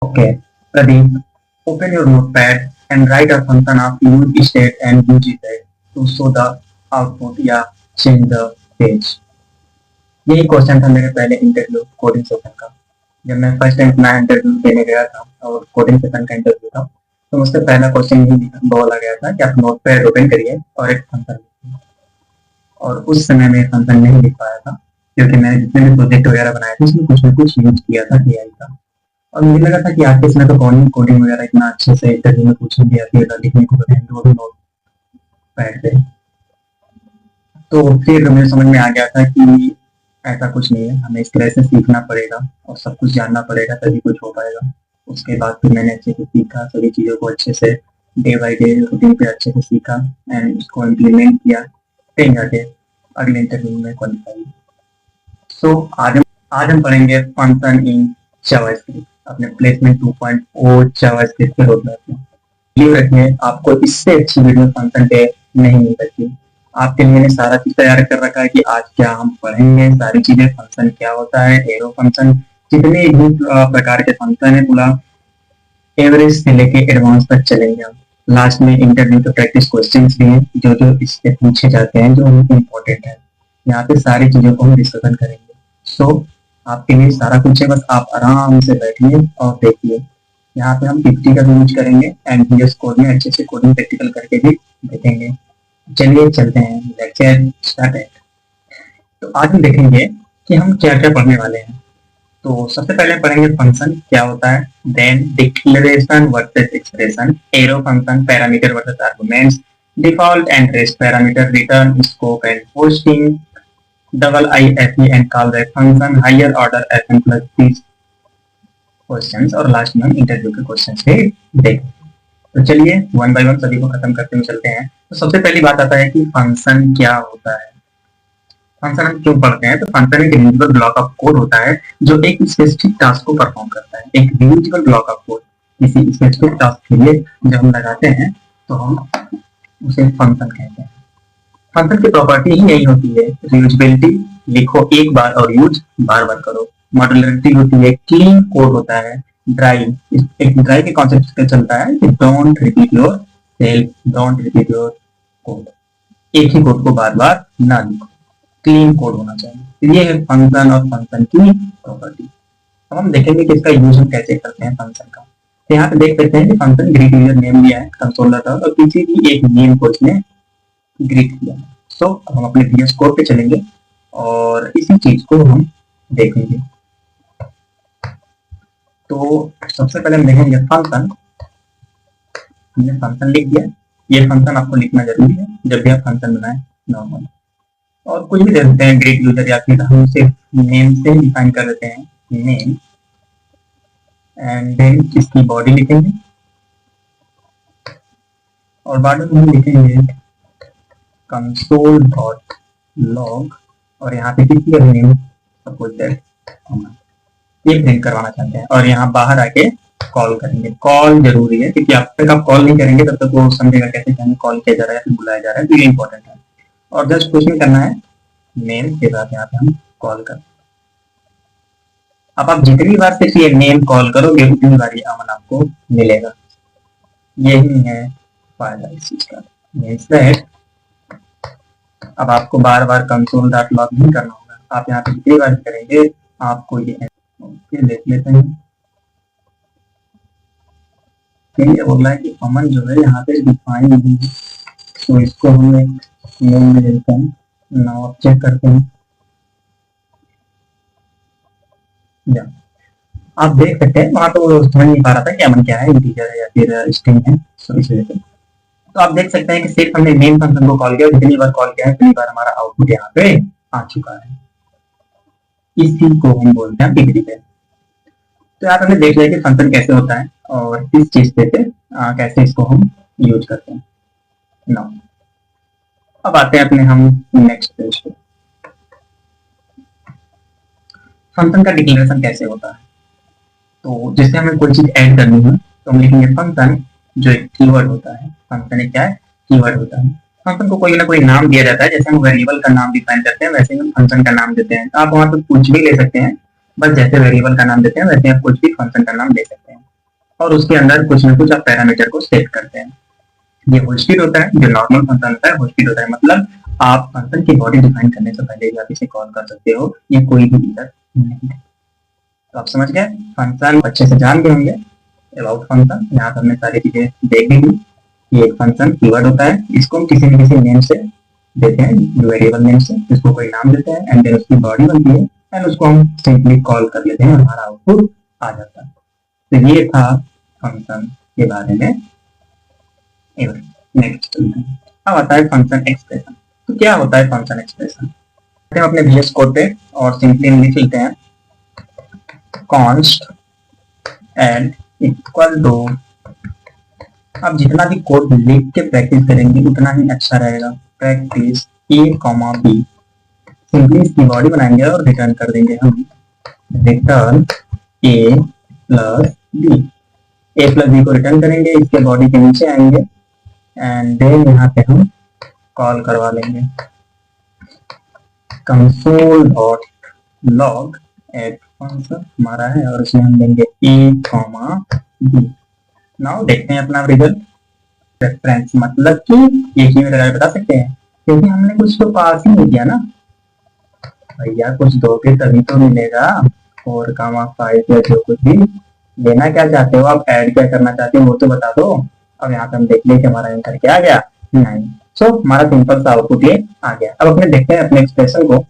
Okay, Pradeep, open your notepad and write a function of use state and use effect to show the output या change the page. यही question था मेरे पहले interview coding session का। जब मैं first time अपना interview देने गया था और कोडिंग सेशन का इंटरव्यू था, तो मुझसे पहला क्वेश्चन यही बोला गया था कि आप नोटपैड ओपन करिए और एक फंक्शन लिखिए। और उस समय मैं फंक्शन नहीं लिख पाया था क्योंकि मैंने जितने भी प्रोजेक्ट वगैरह बनाए थे उसमें कुछ न कुछ यूज किया था एआई का। और मुझे लगा था कि आज के समय तो कोडिंग वगैरह इतना अच्छे से इंटरव्यू में पूछेंगे या फिर लिखने को बताएंगे वो भी नोट पैड पे। तो फिर मुझे समझ में आ गया था कि ऐसा कुछ नहीं है, हमें इस तरह से सीखना पड़ेगा और सब कुछ जानना पड़ेगा तभी कुछ हो पाएगा। उसके बाद फिर मैंने अच्छे से सीखा, सभी चीज़ों को अच्छे से डे बाई डे रूटीन पे अच्छे से सीखा एंड उसको इम्प्लीमेंट किया, फिर जाके अगले इंटरव्यू में क्वालिफाई। सो आज हम पढ़ेंगे फंक्शन इन जावास्क्रिप्ट अपने प्लेसमेंट 2.0 जावास्क्रिप्ट के रोड मैप में। वीडियो रखिए, आपको इससे अच्छी वीडियो फंक्शन पे नहीं मिल सकती। आपके लिए मैंने सारा चीज तैयार कर रखा है कि आज क्या हम पढ़ेंगे, सारी चीजें, फंक्शन क्या होता है, एरो फंक्शन, जितने भी प्रकार के फंक्शन है, पूरा एवरेज से लेके एडवांस तक चलेंगे हम। लास्ट में इंटरव्यू के प्रैक्टिस क्वेश्चंस भी हैं जो जो इससे पूछे जाते हैं, जो इम्पोर्टेंट है। यहाँ पे सारी चीजों को हम डिस्कशन करेंगे। सो आपके लिए सारा कुछ है, बस आप आराम से बैठिए और देखिए। यहाँ पे हम 50 का भी यूज करेंगे एंड VS कोड में अच्छे से कोडिंग प्रैक्टिकल करके भी देखेंगे। चलिए चलते हैं, लेक्चर स्टार्ट। तो आज हम देखेंगे कि हम क्या क्या पढ़ने वाले हैं। तो सबसे पहले पढ़ेंगे फंक्शन क्या होता है, then declaration versus expression, arrow function, parameter versus arguments, default and rest parameter, return, scope and hoisting, double IFE and callback function, higher order FN plus these questions, और लास्ट में हम इंटरव्यू के questions भी देखेंगे। तो चलिए one by one सभी को खत्म करते हुए चलते हैं। तो सबसे पहली बात आता है कि फंक्शन क्या होता है। फंक्शन हम क्यों पढ़ते हैं? तो फंक्शन एक रियूजेबल ब्लॉक ऑफ कोड होता है जो एक स्पेसिफिक टास्क को परफॉर्म करता है। एक रियूजेबल ब्लॉक ऑफ कोड किसी स्पेसिफिक टास्क के लिए जब हम लगाते हैं तो हम उसे फंक्शन कहते हैं। फंक्शन की प्रॉपर्टी ही यही होती है, रियूजेबिलिटी, लिखो एक बार और यूज बार बार करो। मॉड्यूलरिटी होती है, क्लीन कोड होता है, ड्राई, एक ड्राई के कॉन्सेप्ट से चलता है कि don't repeat your self, don't repeat your code, एक ही कोड को बार बार ना लिखो, क्लीन कोड होना चाहिए। ये है फंक्शन और फंक्शन की प्रॉपर्टी। अब हम देखेंगे कि इसका यूज हम कैसे करते हैं फंक्शन का। तो यहाँ पे देख सकते हैं कि फंक्शन ग्रीट यूजर नेम लिया है, कंसोल डाटा और किसी भी एक नेम को इसने ग्रीट किया। सो अब हम अपने VS कोड पे चलेंगे और इसी चीज को हम देखेंगे। तो सबसे पहले हम देखेंगे फंक्शन। हमने फंक्शन लिख दिया, ये फंक्शन आपको लिखना जरूरी है जब भी आप फंक्शन बनाए नॉर्मल। और कुछ भी दे देते हैं ग्रीट यूजर या फिर हम सिर्फ नेम से डिफाइन कर देते हैं, नेम, एंड देन इसकी बॉडी लिखेंगे और बाद में हम लिखेंगे console.log और यहाँ पे किसी का नेम सपोज दैट ये प्रिंट करवाना चाहते हैं और यहाँ बाहर आके कॉल करेंगे। कॉल जरूरी है क्योंकि अब तक आप कॉल नहीं करेंगे तब तक वो समझेगा कैसे कि हमें कॉल किया जा रहा है या फिर बुलाया जा रहा है, तो ये इंपॉर्टेंट है। और जस्ट कुछ नहीं करना है, नेम के साथ यहाँ पे हम कॉल कर। अब आप जितनी बार सिर्फ ये नेम कॉल करोगे उतनी बार ये अमन आपको मिलेगा। यही है फायदा इस चीज का। अब आपको बार बार console.log नहीं करना होगा, आप यहाँ पे जितनी बार करेंगे आपको ये देख लेते हैं। ये बोल रहा है कि अमन जो है यहाँ पे डिफाइन नहीं है, तो इसको हम एक नेम में देते हैं। नाउ आप चेक करते हैं, या आप देख सकते हैं वहां तो समझ नहीं पा रहा था कि अमन क्या है, इंटीजर है या फिर स्ट्रिंग है। सो इस वजह से तो आप देख सकते हैं कि सिर्फ हमने मेन फंक्शन को कॉल किया, जितनी बार कॉल किया है उतनी बार हमारा आउटपुट यहाँ पे आ चुका है। इसी को हम बोलते हैं डिग्री पे। तो यहाँ हमने देख लिया कि फंक्शन कैसे होता है और इस चीज पे कैसे इसको हम यूज करते हैं। नाउ अब आते हैं अपने हम नेक्स्ट पेज पे। फंक्शन का डिक्लेरेशन कैसे होता है? तो जैसे हमें कोई चीज ऐड करनी है तो हम लिखेंगे फंक्शन, जो एक कीवर्ड होता है। फंक्शन एक क्या है? कीवर्ड होता है। फंक्शन को कोई ना कोई नाम दिया जाता है, जैसे हम वेरिएबल का नाम डिफाइन करते हैं वैसे ही हम फंक्शन का नाम देते हैं। तो आप वहां पे कुछ भी ले सकते हैं, बस जैसे वेरिएबल का नाम देते हैं वैसे आप कुछ भी फंक्शन का नाम दे सकते हैं। और उसके अंदर कुछ ना कुछ आप पैरामीटर को सेट करते हैं। ये होस्टेड होता है, जो नॉर्मल फंक्शन होता है होस्टेड होता है, मतलब आप फंक्शन की बॉडी डिफाइन करने से पहले भी आप इसे कॉल कर सकते हो, ये कोई भी इधर नहीं है। तो आप समझ गए, फंक्शन अच्छे से जान गए होंगे अबाउट फंक्शन। यहाँ पर हमने सारी चीजें देख भी ली। ये एक फंक्शन कीवर्ड होता है, इसको हम किसी न किसी नेम से देते हैं, वेरिएबल नेम से, इसको कोई नाम देते हैं, एंड देन उसकी बॉडी बनती है, एंड उसको हम सिंपली कॉल कर लेते हैं और हमारा आउटपुट आ जाता है। तो ये था फंक्शन के बारे में। नेक्स्ट अब आता है फंक्शन एक्सप्रेशन। तो क्या होता है फंक्शन एक्सप्रेशन? हम अपने VS कोड पे और सिंपली हम लिख लेते हैं const एंड इक्वल टू, अब जितना भी कोड लिख के प्रैक्टिस करेंगे उतना ही अच्छा रहेगा। प्रैक्टिस a, b, सिंपली इसकी बॉडी बनाएंगे और रिटर्न कर देंगे हम रिटर्न a प्लस b को रिटर्न करेंगे, इसके बॉडी के नीचे आएंगे एंड देन यहाँ पे हम कॉल करवा लेंगे console dot log at function हमारा है, और उसमें हम देंगे a, b। नाउ देखते हैं अपना रिजल्ट। रेफरेंस मतलब कि ये की में बता सकते हैं, क्योंकि हमने कुछ तो पास ही नहीं किया ना भैया, कुछ दोगे तभी तो मिलेगा। 4, 5 या जो कुछ भी लेना क्या चाहते हो आप, ऐड क्या करना चाहते हो वो तो बता दो। अब यहाँ पे हम देख लें कि हमारा आंसर क्या आ गया, 9। सो हमारा सिंपल सा आउटपुट ये आ गया। अब अपने देखते हैं अपने एक्सप्रेशन को।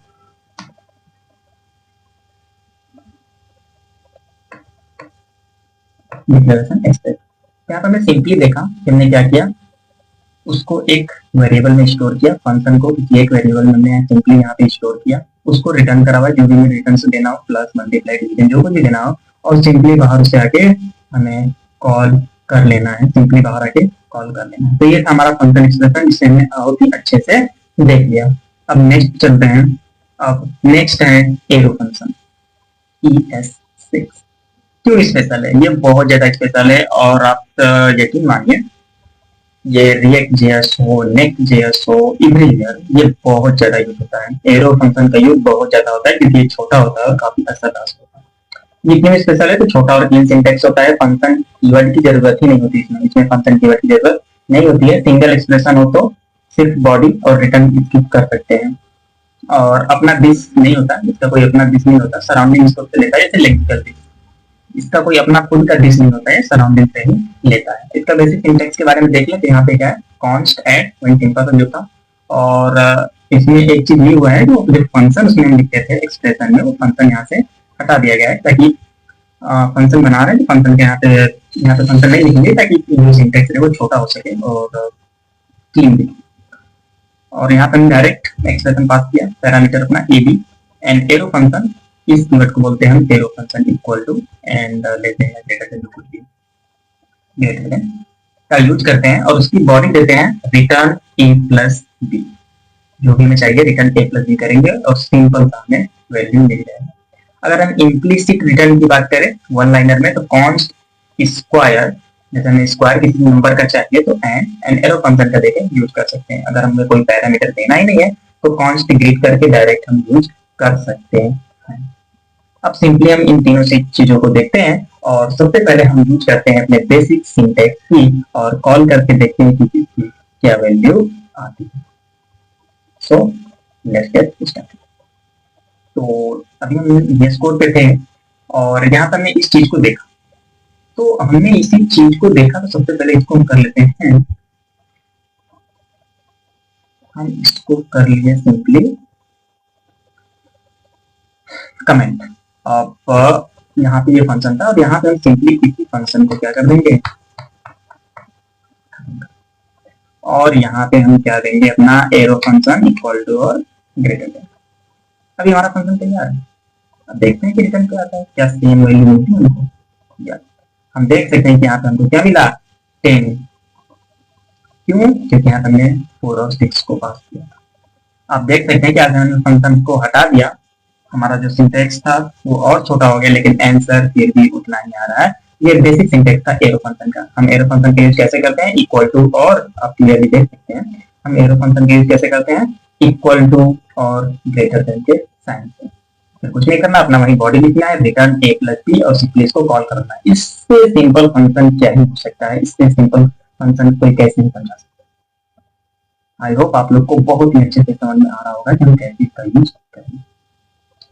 डिक्लेरेशन एक्सप्रेशन, यहाँ पर हमने सिंपली देखा कि हमने क्या किया, उसको एक वेरिएबल में स्टोर किया, फंक्शन को किसी एक वेरिएबल में हमने सिंपली यहाँ पे स्टोर किया, उसको रिटर्न करा हुआ जो भी रिटर्न से देना हो, प्लस मल्टीप्लाई डिवीजन जो कुछ भी देना हो, और सिंपली बाहर से आके हमें कॉल कर लेना है, सिंपली बाहर आके कॉल कर लेना है। तो ये था हमारा फंक्शन एक्सप्रेशन, जिसे हमने बहुत ही अच्छे से देख लिया। अब नेक्स्ट चलते हैं। अब नेक्स्ट है एरो फंक्शन ES6। क्यों स्पेशल है? ये बहुत ज्यादा स्पेशल है, और आप यकीन मानिए ये रिएक्ट जेएस हो, नेक्स्ट जेएस हो, एवरीवेयर ये बहुत ज्यादा यूज होता है। एरो फंक्शन का यूज बहुत ज्यादा होता है क्योंकि ये छोटा होता है और काफी असरदार होता है। ये क्यों स्पेशल है? तो छोटा और क्लीन सिंटैक्स होता है, फंक्शन कीवर्ड की जरूरत ही नहीं होती इसमें फंक्शन कीवर्ड की जरूरत नहीं होती है। सिंगल एक्सप्रेशन हो तो सिर्फ बॉडी और रिटर्न स्किप कर सकते हैं, और अपना दिस नहीं होता, इसका कोई अपना दिस नहीं होता, सराउंडिंग इसको लेता है, जैसे लेक्सिकल दिस, इसका कोई अपना खुद का दिस नहीं होता है, सराउंडिंग से ही लेता है। इसका बेसिक सिंटैक्स के बारे में देख लें तो यहाँ पे क्या है, कॉन्स्ट एड वही सिंपल सा जो था, और इसमें एक चीज ये हुआ है जो फंक्शन उसमें हम लिखते थे एक्सप्रेशन में, वो फंक्शन यहाँ से हटा दिया गया है, ताकि फंक्शन बना रहे हैं तो फंक्शन के यहाँ पे फंक्शन नहीं लिखेंगे, ताकि जो सिंटैक्स है वो छोटा हो सके और क्लीन दिखे। और यहाँ पे हम डायरेक्ट एक्सप्रेशन पास किया, पैरामीटर अपना ab, एंड एरो फंक्शन, इस कीवर्ड को बोलते हैं हम arrow function equal to, and लेते हैं ग्रेटर देन कुछ भी, ग्रेटर देन का यूज करते हैं, और उसकी बॉडी देते हैं रिटर्न a प्लस b, जो भी हमें चाहिए रिटर्न a प्लस b करेंगे, और सिंपल सा हमें वैल्यू मिल जाएगा। अगर हम इम्प्लिसिट रिटर्न की बात करें वन लाइनर में, तो कॉन्स्ट स्क्वायर, जैसे हमें स्क्वायर किसी नंबर का चाहिए तो एंड एरो फंक्शन का देके यूज कर सकते हैं। अगर हमें कोई पैरामीटर देना ही नहीं है तो कॉन्स्ट ग्रीट करके डायरेक्ट हम यूज कर सकते हैं। अब सिंपली हम इन तीनों चीजों को देखते हैं, और सबसे पहले हम यूज करते हैं अपने बेसिक सिंटैक्स की, और कॉल करके देखते हैं कि इसकी क्या वैल्यू आती है। So let's get started. तो अभी हम VS कोड पे थे, और यहाँ पर हमने इस चीज को देखा, तो हमने इसी चीज को देखा, तो सबसे पहले इसको हम कर लेते हैं, हम इसको कर लिए सिंपली कमेंट। अब यहाँ पे ये फंक्शन था, और यहाँ पे हम सिंपली इसी फंक्शन को क्या कर देंगे, और यहाँ पे हम क्या देंगे अपना एरो फंक्शन इक्वल टू और ग्रेटर देन। अभी हमारा फंक्शन तैयार है। अब देखते हैं कि रिटर्न क्या आता है, क्या सेम वैल्यू मिलती है हमको। या हम देख सकते हैं कि यहाँ पे हमको क्या मिला, 10। क्यों? क्योंकि यहाँ पे हमने 4 और 6 को पास किया। आप देख सकते हैं कि अगर हमने फंक्शन को हटा दिया, हमारा जो सिंटैक्स था वो और छोटा हो गया, लेकिन आंसर फिर भी उतना ही आ रहा है। ये बेसिक सिंटैक्स था एरो फंक्शन का। हम एरो फंक्शन का यूज कैसे करते हैं, इक्वल टू, और आप क्लियरली देख सकते हैं हम एरो फंक्शन का यूज कैसे करते हैं, इक्वल टू और ग्रेटर देन के साइन से। फिर कुछ नहीं करना, अपना वही बॉडी लिखना है, रिटर्न a प्लस बी और सिंपली इसको कॉल करना है। इससे सिंपल फंक्शन क्या ही हो सकता है, इससे सिंपल फंक्शन कोई कैसे नहीं समझा सकता। आई होप आप लोग को बहुत ही अच्छे से समझ में आ रहा होगा कि हम कैसे इसका यूज करेंगे।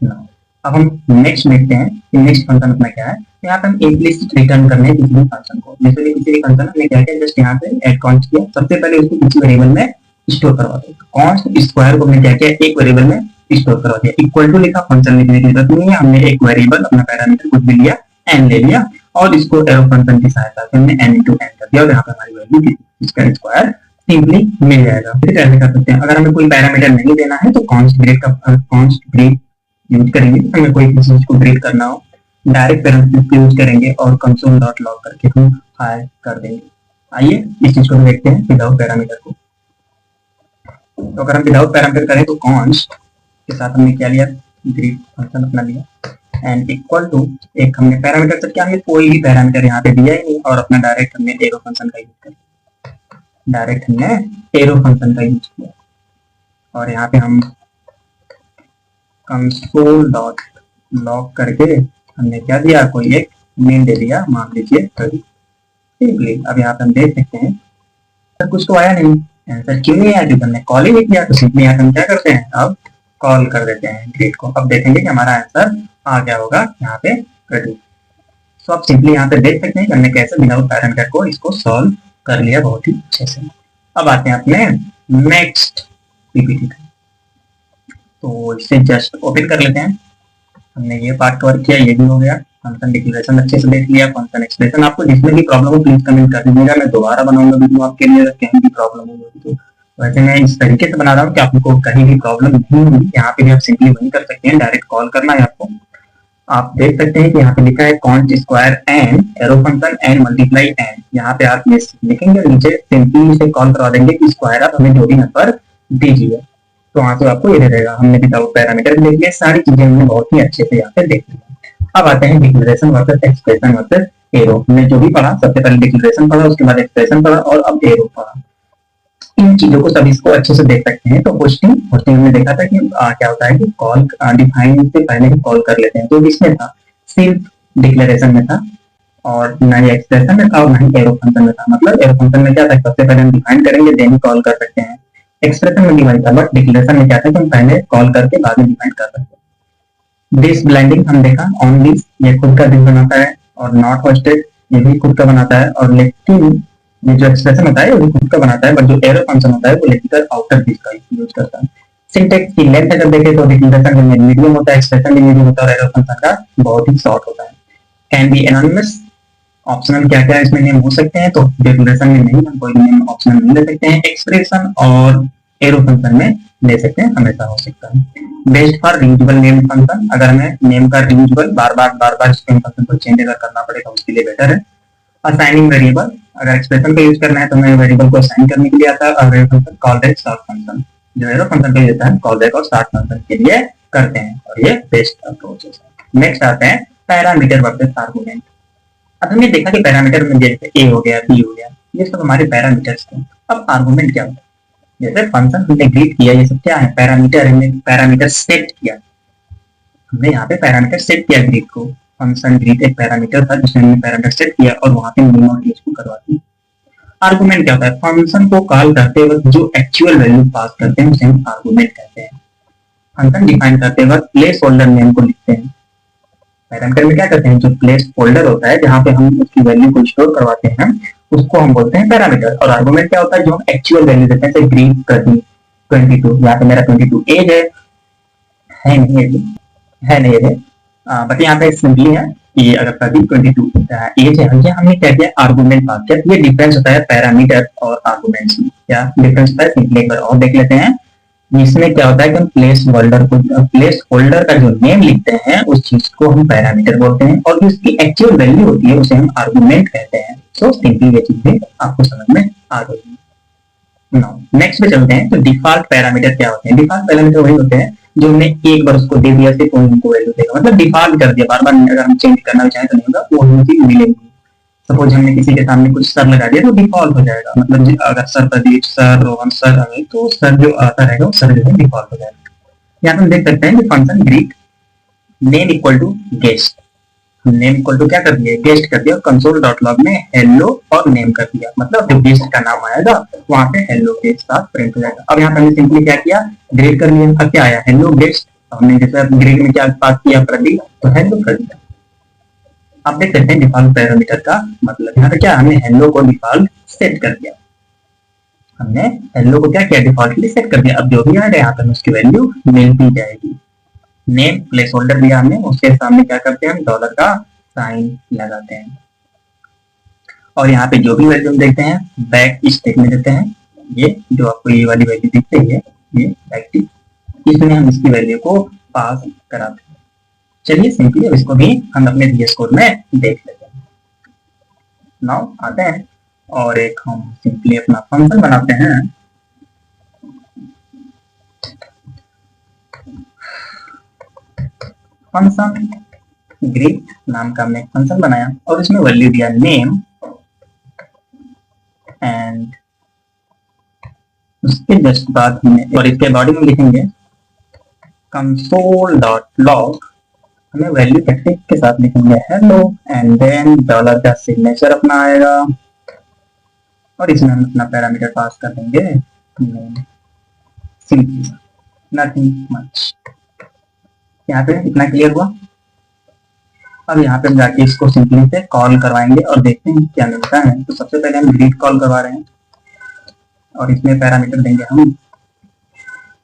Now, अब हम नेक्स्ट देखते हैं कि नेक्स्ट फंक्शन अपना क्या है। यहाँ पे हम इम्प्लिसिट रिटर्न करने हैं किसी भी फंक्शन को। जैसे किसी भी फंक्शन हमने क्या किया, जस्ट यहाँ पे ऐड कॉन्स्ट किया, सबसे पहले उसको किसी वेरिएबल में स्टोर करवा दिया। कॉन्स्ट स्क्वायर को हमने क्या किया, एक वेरिएबल में स्टोर करवा दिया। इक्वल टू लिखा, फंक्शन लिखने की जरूरत नहीं है, हमने एक वेरिएबल अपना पैरामीटर कुछ भी लिया, एन ले लिया और इसको एरो फंक्शन की सहायता से हमने एन इंटू एन कर दिया और यहाँ पे हमारी वैल्यू थी, इसका स्क्वायर सिंपली मिल जाएगा। फिर कैसे कर सकते हैं, अगर हमें कोई पैरामीटर नहीं देना है तो कॉन्स्ट ग्रेड यूज करेंगे। हमें कोई किसी चीज को ग्रेड करना हो, डायरेक्ट पैरामीटर यूज करेंगे और कंसोल डॉट लॉग करके हम हाई कर देंगे। आइए इस चीज को देखते हैं विदाउट पैरामीटर को। तो अगर हम विदाउट पैरामीटर करें तो कॉन्स्ट के साथ हमने क्या लिया, ग्रीड फंक्शन अपना लिया एंड इक्वल टू एक हमने पैरामीटर सेट किया, हमने कोई भी पैरामीटर यहाँ पे दिया ही नहीं और अपना डायरेक्ट हमने एरो फंक्शन का यूज किया, डायरेक्ट हमने एरो फंक्शन का यूज किया और यहाँ पे हम कंसोल डॉट लॉग करके हमने क्या दिया, कोई एक मेन दे दिया, मान लीजिए 30 सिंपली। अब यहाँ पे हम देख सकते हैं सर कुछ तो आया नहीं, आंसर क्यों नहीं आया, क्योंकि हमने कॉल ही नहीं किया। तो सिंपली यहाँ पे हम क्या करते हैं, अब कॉल कर देते हैं ग्रेड को। अब देखेंगे कि हमारा आंसर आ गया होगा यहाँ पे 30। सो आप सिंपली यहाँ पे देख सकते हैं कि हमने कैसे विदाउट पैरामीटर को इसको सॉल्व कर लिया बहुत ही अच्छे से। अब आते हैं अपने नेक्स्ट पीपीटी का, तो इसे जस्ट ओपन कर लेते हैं। हमने ये पार्ट कवर किया, ये भी हो गया। फंक्शन डिक्लेरेशन अच्छे से देख लिया, फंक्शन एक्सप्रेशन। आपको जिसमें भी प्रॉब्लम हो प्लीज कमेंट कर दीजिएगा, मैं दोबारा बनाऊंगा वीडियो आपके लिए अगर कहीं भी प्रॉब्लम होगी तो। वैसे मैं इस तरीके से बना रहा हूँ कि आपको कहीं भी प्रॉब्लम नहीं होगी। यहाँ पे भी आप सिंपली वही कर सकते हैं, डायरेक्ट कॉल करना है आपको। आप देख सकते हैं कि यहाँ पे लिखा है const square N arrow function N multiply N. यहाँ पे आप ये लिखेंगे, नीचे सिंपली से कॉल करवा देंगे कि स्क्वायर आप हमें जो भी नंबर दीजिए, तो वहां से आपको ये दे देगा। हमने विदाउट पैरामीटर देख लिया, सारी चीजें हमने बहुत ही अच्छे से यहाँ पे देख लिया। अब आते हैं declaration versus expression versus arrow. हमने जो भी पढ़ा, सबसे पहले डिक्लेरेशन पढ़ा, उसके बाद एक्सप्रेशन पढ़ा और अब एरो पढ़ा। इन चीजों को सभी इसको अच्छे से देख सकते हैं। तो होस्टिंग हमने देखा था कि क्या होता है कि कॉल डिफाइन से पहले ही कॉल कर लेते हैं, तो इसमें था सिर्फ डिक्लेरेशन में था और ना ही एक्सप्रेशन में था और ना ही एरो फंक्शन में था। मतलब एरो फंक्शन में क्या था, सबसे पहले हम डिफाइन करेंगे देन ही कॉल कर सकते हैं। एक्सप्रेशन में डिफाइन था, बट डिक्लेरेशन में क्या था कि हम पहले कॉल करके बाद में डिफाइन कर सकते हैं। दिस ब्लेंडिंग हम देखा, ऑन दिस ये खुद का दिस बनाता है और नॉट होस्टेड ये भी खुद का बनाता है, और लेकिन ये जो एक्सप्रेशन होता है वो भी खुद का बनाता है, बट जो एरो फंक्शन होता है वो लेकर आउटर दिस का यूज करता है। सिंटेक्स की लेंथ अगर देखें तो डिक्लेरेशन में मीडियम होता है, एक्सप्रेशन में मीडियम होता है और एरो फंक्शन का बहुत ही शॉर्ट होता है। कैन बी एनोनिमस, ऑप्शनल क्या क्या इसमें नेम हो सकते हैं, तो डिक्लेरेशन में नहीं, हम कोई नेम ऑप्शनल नहीं ले सकते हैं। एक्सप्रेशन और एरो फंक्शन में ले सकते हैं, हमेशा हो सकता है। Best for reusable name function, अगर हमें नेम का रियूजेबल बार बार स्ट्रिंग फंक्शन को चेंज अगर करना पड़ेगा उसके लिए बेटर है। असाइनिंग वेरिएबल, अगर एक्सप्रेशन का यूज करना है तो हमें वेरिएबल को असाइन करने के लिए आता है, और arrow function call back start function जो एरो फंक्शन का देता है कॉल बैक और स्टार्ट फंक्शन के लिए करते हैं, और ये बेस्ट अप्रोचेस है। नेक्स्ट आते हैं पैरामीटर वर्सेस आर्गुमेंट। अब हमने देखा कि पैरामीटर में जैसे ए हो गया, बी हो गया, ये सब हमारे पैरामीटर्स थे। अब आर्गुमेंट क्या होता है, जैसे फंक्शन हमने ग्रीट किया, ये सब क्या है, पैरामीटर। हमने पैरामीटर सेट किया, हमने यहाँ पे पैरामीटर सेट किया ग्रीट को। फंक्शन ग्रीट एक पैरामीटर था जिसमें हमने पैरामीटर सेट किया और वहां पे नेम और एज को करवा दी। आर्गुमेंट क्या होता है, फंक्शन को कॉल करते वक्त जो एक्चुअल वैल्यू पास करते हैं उसे हम आर्गुमेंट कहते हैं। फंक्शन डिफाइन करते वक्त प्लेस होल्डर नेम को लिखते हैं। पैरामीटर में क्या करते हैं, जो प्लेस होल्डर होता है जहाँ पे हम उसकी वैल्यू को स्टोर करवाते हैं उसको हम बोलते हैं पैरामीटर। और आर्गुमेंट क्या होता है, जो हम एक्चुअल वैल्यू देते हैं, जैसे ग्रीट कर दी 22, यहाँ पे मेरा 22 एज है नहीं है, बट यहाँ पे सिंपली है कि अगर 22 एज है, ये हमने क्या किया, आर्गुमेंट पास किया। ये डिफरेंस होता है पैरामीटर और आर्गुमेंट्स में। क्या डिफरेंस होता है, सिंपली एक बार और देख लेते हैं। इसमें क्या होता है कि हम प्लेस होल्डर का जो नेम लिखते हैं उस चीज को हम पैरामीटर बोलते हैं, और जो उसकी एक्चुअल वैल्यू होती है उसे हम आर्गुमेंट कहते हैं। सो सिंपली ये चीजें आपको समझ में आ गई। नाउ नेक्स्ट पे चलते हैं। तो डिफॉल्ट पैरामीटर क्या होते हैं, डिफॉल्ट पैरामीटर वही होते हैं जो हमने एक बार उसको दे दिया, सिर्फ उनको वैल्यू देगा, मतलब डिफॉल्ट कर दिया, बार बार अगर हम चेंज करना चाहें तो नहीं होगा, वो चीज मिलेगी। सपोज हमने किसी के सामने कुछ सर लगा दिया तो डिफॉल्ट हो जाएगा, मतलब अगर sir Pradeep, sir Rohan, sir Amit, तो सर जो आता रहेगा वो सर जो है डिफॉल्ट हो जाएगा। यहाँ हम देख सकते हैं कि function greet name equal to guest, name equal to क्या कर दिया, गेस्ट कर दिया, कंसोल डॉट लॉग में हेलो और नेम कर दिया, मतलब जो गेस्ट का नाम आएगा वहां पे हेलो के साथ प्रिंट हो जाएगा। अब यहाँ पे हमने सिंपली क्या किया, ग्रेड कर लिया। अब क्या आया, हेलो गेस्ट, हमने जैसे ग्रेड में क्या पास किया, प्रदीप, तो हेलो कर दिया। आप देख सकते हैं डिफॉल्ट पैरामीटर का मतलब यहाँ पे क्या, हमने हेलो को डिफॉल्ट सेट कर दिया, हमने हेलो को क्या किया, डिफॉल्टली सेट कर दिया। अब जो भी आएगा यहाँ पे उसकी वैल्यू मिलती जाएगी। नेम प्लेस होल्डर दिया हमने, उसके सामने क्या करते हैं, हम डॉलर का साइन लगाते हैं, और यहाँ पे जो भी वैल्यू हम देखते हैं बैक स्टेट में देते हैं। ये जो आपको ये वाली वैल्यू दिख रही है, ये बैक टिक, इसमें हम इसकी वैल्यू को पास कराते हैं। चलिए सिंपली अब इसको भी हम अपने VS कोड में देख लेते हैं। नाउ आते हैं और एक हम सिंपली अपना फंक्शन बनाते हैं। फंक्शन ग्रीट नाम का हमने एक फंक्शन बनाया और इसमें वैल्यू दिया नेम, एंड उसके जस्ट बाद हमने, और इसके बॉडी में लिखेंगे कंसोल डॉट लॉग, हमें वैल्यू टेक्स्ट के साथ लिखेंगे हेलो, एंड देन डॉलर का सिग्नेचर अपना आएगा, और इसमें हम अपना पैरामीटर पास कर देंगे नेम, सिंपली नथिंग मच। यहाँ पे इतना क्लियर हुआ। अब यहाँ पे हम जाके इसको सिंपली से कॉल करवाएंगे और देखते हैं क्या मिलता है। तो सबसे पहले हम ग्रीट कॉल करवा रहे हैं और इसमें पैरामीटर देंगे हम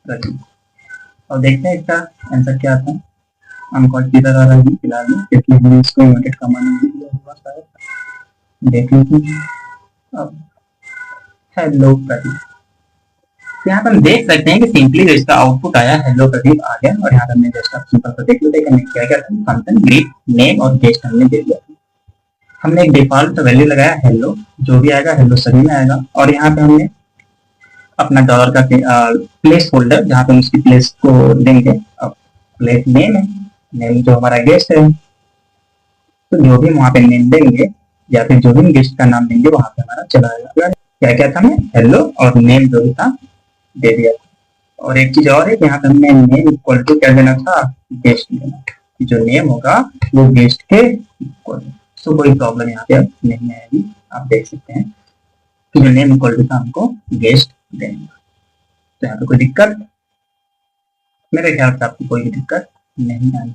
प्रदीप, और देखते हैं इसका आंसर क्या आता है। हमको किधर आ रहा है फिलहाल में, क्योंकि हमने इसको यूनिट का मान नहीं दिया हुआ शायद, देख लीजिए। अब हेलो प्रदीप, यहाँ पे हम देख सकते हैं कि सिंपली जो इसका आउटपुट आया हेलो प्रदीप आ गया, और यहाँ पे हमने जस्ट सिंपल सा देख लेते हैं हमने क्या क्या था, फंक्शन ग्रीट नेम और गेस्ट हमने दे दिया। हमने एक डिफॉल्ट वैल्यू लगाया हेलो, जो भी आएगा हेलो सभी में आएगा, और यहाँ पे हमने अपना डॉलर का प्लेस होल्डर जहाँ पे हम उसकी प्लेस को देंगे। अब प्लेस नेम है, नेम जो हमारा गेस्ट है, तो जो भी वहाँ पे नेम देंगे या फिर जो भी गेस्ट का नाम देंगे वहां पे हमारा चला आएगा। क्या क्या था, हमें हेलो और नेम जो भी था दे दिया। और एक चीज और है, यहाँ पे हमने नेम इक्वल टू क्या देना था, गेस्ट देना, जो नेम होगा वो गेस्ट के इक्वल। तो कोई प्रॉब्लम यहाँ पे अब नहीं आएगी, आप देख सकते हैं कि जो नेम इक्वल टू था हमको गेस्ट देना। तो यहाँ पे कोई दिक्कत, मेरे ख्याल से आपको कोई भी दिक्कत नहीं आई।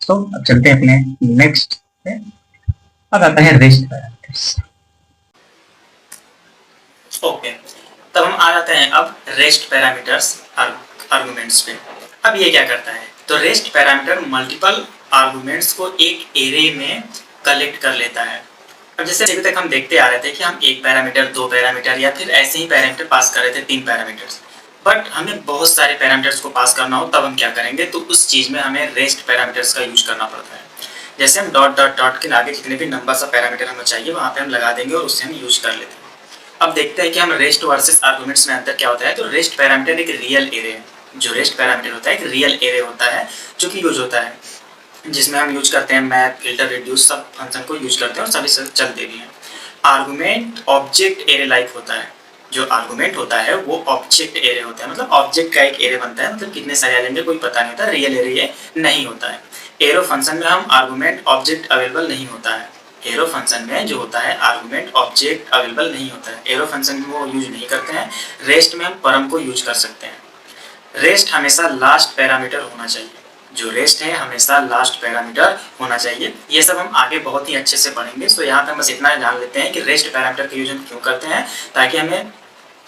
तो अब चलते हैं अपने नेक्स्ट पे। अब आता है रेस्ट पैरामीटर्स। ओके, तब हम आ जाते हैं अब रेस्ट पैरामीटर्स आर्गुमेंट्स पे। अब ये क्या करता है, तो रेस्ट पैरामीटर मल्टीपल आर्गुमेंट्स को एक एरे में कलेक्ट कर लेता है। अब जैसे अभी तक हम देखते आ रहे थे कि हम एक पैरामीटर, दो पैरामीटर या फिर ऐसे ही पैरामीटर पास कर रहे थे, 3 पैरामीटर्स, बट हमें बहुत सारे पैरामीटर्स को पास करना हो तब हम क्या करेंगे, तो उस चीज़ में हमें रेस्ट पैरामीटर्स का यूज करना पड़ता है। जैसे हम डॉट डॉट डॉट के आगे जितने भी नंबर सा पैरामीटर हमें चाहिए वहाँ पे हम लगा देंगे और उससे हम यूज कर लेते हैं। अब देखते हैं कि हम रेस्ट वर्सेस आर्गुमेंट्स में अंतर क्या होता है। तो रेस्ट पैरामीटर एक रियल एरे है, जो रेस्ट पैरामीटर होता है एक रियल एरे होता है जो कि यूज होता है, जिसमें हम यूज करते हैं मैप, फिल्टर, रिड्यूस, सब फंक्शन को यूज करते हैं और सभी चलते भी हैं। आर्गुमेंट ऑब्जेक्ट एरे लाइक होता है, जो आर्गुमेंट होता है वो ऑब्जेक्ट एरे होता है, मतलब ऑब्जेक्ट का एक एरे बनता है, मतलब कितने सारे आ जाएंगे कोई पता नहीं होता, रियल एरे ये नहीं होता है। एरो फंक्शन में हम आर्गुमेंट ऑब्जेक्ट अवेलेबल नहीं होता है, एरो फंक्शन में जो होता है आर्गुमेंट ऑब्जेक्ट अवेलेबल नहीं होता है, एरो फंक्शन में वो यूज नहीं करते हैं। रेस्ट में हम परम को यूज कर सकते हैं। रेस्ट हमेशा लास्ट पैरामीटर होना चाहिए, जो रेस्ट है हमेशा लास्ट पैरामीटर होना चाहिए। ये सब हम आगे बहुत ही अच्छे से पढ़ेंगे। तो यहाँ पे बस इतना जान लेते हैं कि रेस्ट पैरामीटर का यूज हम क्यों करते हैं, ताकि हमें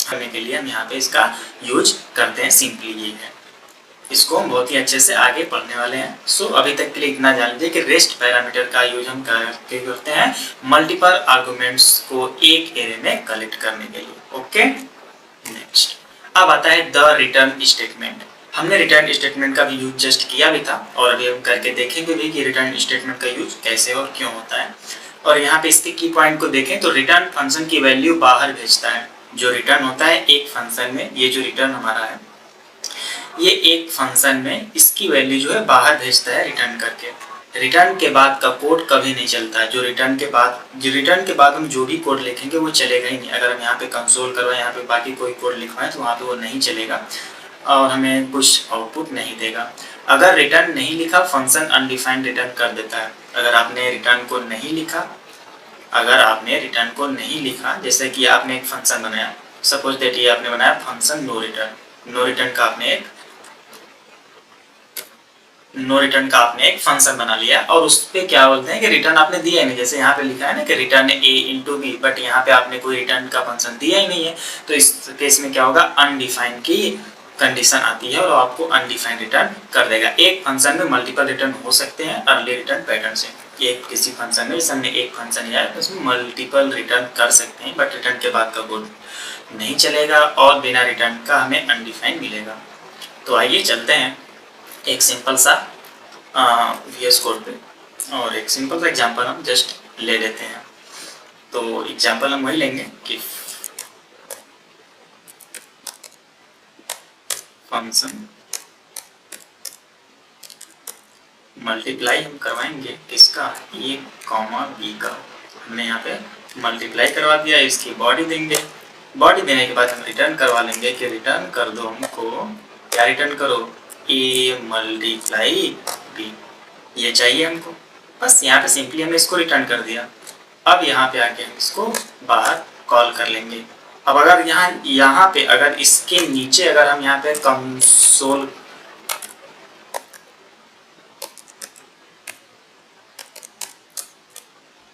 करने के लिए हम यहाँ पे इसका यूज करते हैं। सिंपली ये है, इसको हम बहुत ही अच्छे से आगे पढ़ने वाले हैं। सो अभी तक के लिए इतना जान लीजिए कि रेस्ट पैरामीटर का यूज हम करते हैं मल्टीपल आर्गुमेंट्स को एक एरे में कलेक्ट करने के लिए। ओके, नेक्स्ट अब आता है द रिटर्न स्टेटमेंट। हमने रिटर्न स्टेटमेंट का भी यूज जस्ट किया भी था और अभी हम करके देखेंगे भी कि रिटर्न स्टेटमेंट का यूज कैसे और क्यों होता है। और यहाँ पे इसके की पॉइंट को देखें तो रिटर्न फंक्शन की वैल्यू बाहर भेजता है। जो रिटर्न होता है एक फंक्शन में, ये जो रिटर्न हमारा है ये एक फंक्शन में इसकी वैल्यू जो है बाहर भेजता है रिटर्न करके। रिटर्न के बाद का कोड कभी नहीं चलता है। जो रिटर्न के बाद हम जो भी कोड लिखेंगे वो चलेगा ही नहीं। अगर हम यहाँ पे कंसोल करवाएं, यहाँ पे बाकी कोई कोड लिखवाएं तो वहाँ पे वो नहीं चलेगा और हमें कुछ आउटपुट नहीं देगा। अगर रिटर्न नहीं लिखा फंक्शन अनडिफाइंड रिटर्न कर देता है। अगर आपने रिटर्न को नहीं लिखा, जैसे कि आपने एक फंक्शन बनाया, सपोज दैट ये आपने बनाया फंक्शन नो रिटर्न का आपने एक फंक्शन बना लिया और उस पर क्या बोलते हैं कि रिटर्न आपने दिया ही नहीं। जैसे यहाँ पे लिखा है ना कि return a into B, but यहाँ पे आपने कोई रिटर्न का फंक्शन दिया ही नहीं है, तो इस केस में क्या होगा, अनडिफाइंड की कंडीशन आती है और आपको अनडिफाइंड रिटर्न कर देगा। एक फंक्शन में मल्टीपल रिटर्न हो सकते हैं अर्ली रिटर्न पैटर्न से। एक किसी फंक्शन में हमने एक फंक्शन लिया है तो उसमें मल्टीपल रिटर्न कर सकते हैं, बट रिटर्न के बाद का कोड नहीं चलेगा और बिना रिटर्न का हमें अनडिफाइंड मिलेगा। तो आइए चलते हैं एक सिंपल सा VS कोड पे और एक सिंपल सा एग्जांपल हम जस्ट ले लेते हैं। तो एग्जांपल हम वही लेंगे कि फंक्शन मल्टीप्लाई हम करवाएंगे किसका, ए कॉमा बी का। हमने यहाँ पे मल्टीप्लाई करवा दिया, इसकी बॉडी देंगे। बॉडी देने के बाद हम रिटर्न करवा लेंगे कि रिटर्न कर दो हमको, क्या रिटर्न करो, ए मल्टीप्लाई बी, ये चाहिए हमको। बस यहाँ पे सिंपली हमने इसको रिटर्न कर दिया। अब यहाँ पे आके हम इसको बाहर कॉल कर लेंगे। अब अगर यहाँ पे अगर इसके नीचे अगर हम यहाँ पे कंसोल